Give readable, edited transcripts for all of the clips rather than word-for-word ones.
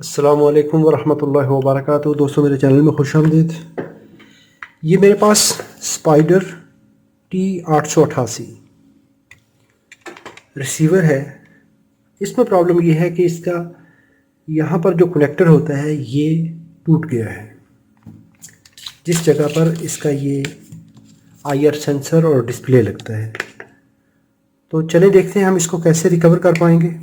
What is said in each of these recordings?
अस्सलामुअलैकुम वरहमतुल्लाहि वबरकातुहू। दोस्तों, मेरे चैनल में खुश आमदीद। ये मेरे पास स्पाइडर T888 रिसीवर है। इसमें प्रॉब्लम ये है कि इसका यहाँ पर जो कनेक्टर होता है ये टूट गया है, जिस जगह पर इसका ये IR सेंसर और डिस्प्ले लगता है। तो चले देखते हैं हम इसको कैसे रिकवर कर पाएंगे।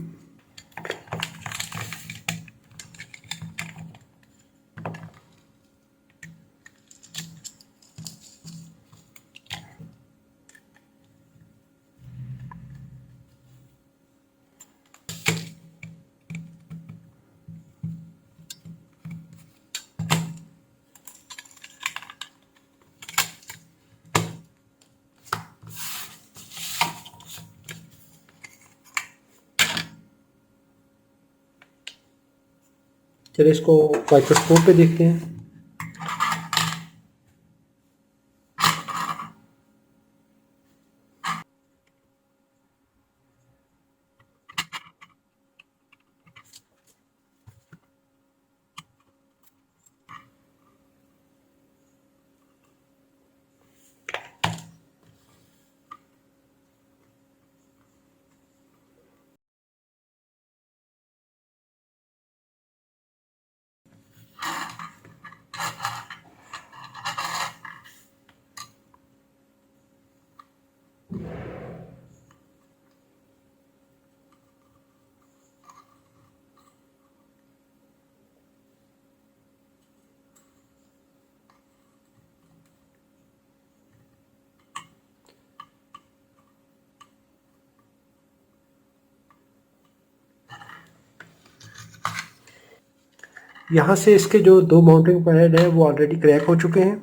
चलिए इसको माइक्रोस्कोप पे देखते हैं। यहाँ से इसके जो दो माउंटिंग पैड है वो ऑलरेडी क्रैक हो चुके हैं।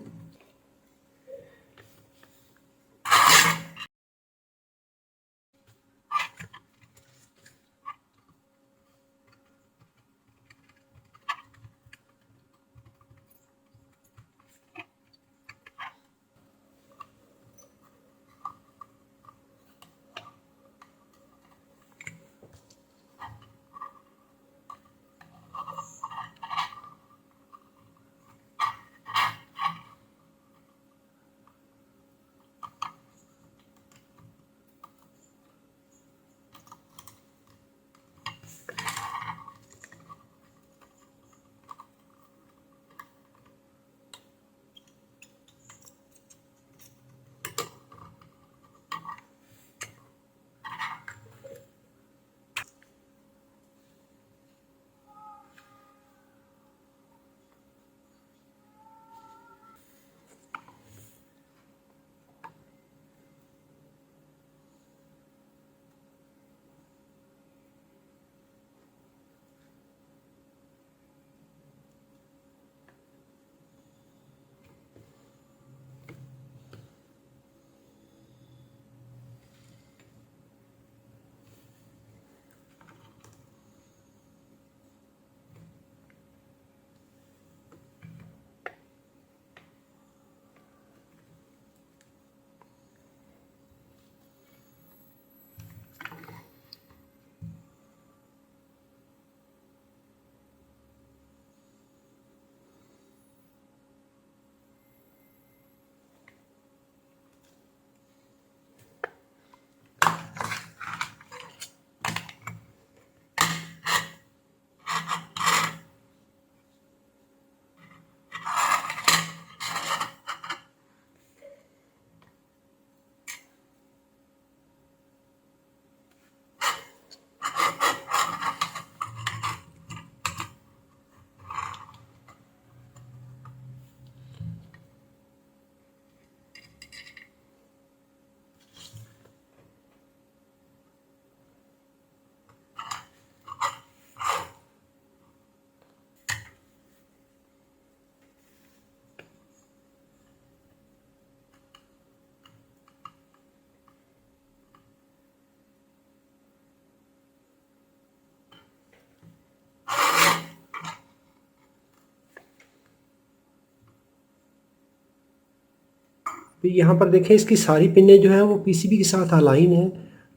तो यहाँ पर देखें इसकी सारी पिनें जो है वो PCB के साथ अलाइन है।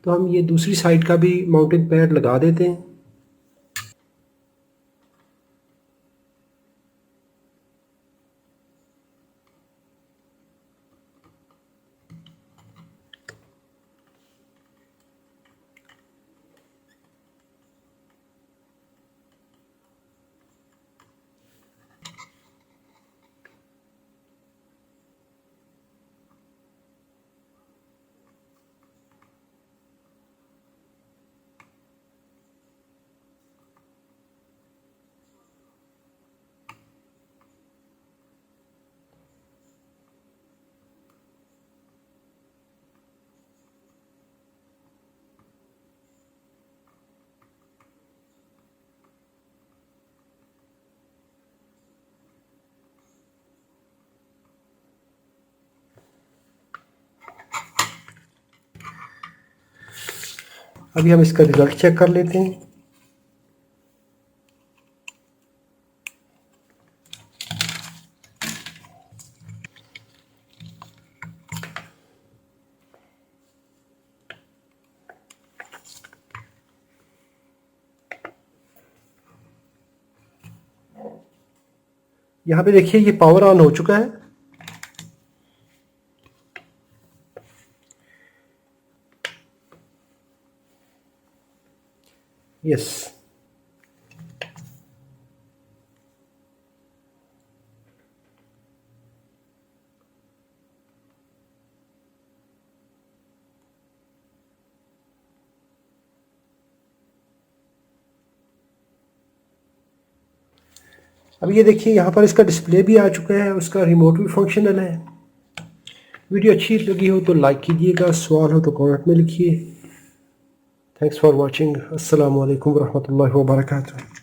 तो हम ये दूसरी साइड का भी माउंटिंग पैड लगा देते हैं। अभी हम इसका रिज़ल्ट चेक कर लेते हैं। यहाँ पे देखिए ये पावर ऑन हो चुका है। यस, अब ये देखिए यहाँ पर इसका डिस्प्ले भी आ चुका है, उसका रिमोट भी फंक्शनल है। वीडियो अच्छी लगी हो तो लाइक कीजिएगा, सवाल हो तो कमेंट में लिखिए। Thanks for watching. अस्सलाम वालेकुम रहमतुल्लाहि व बरकातुहू।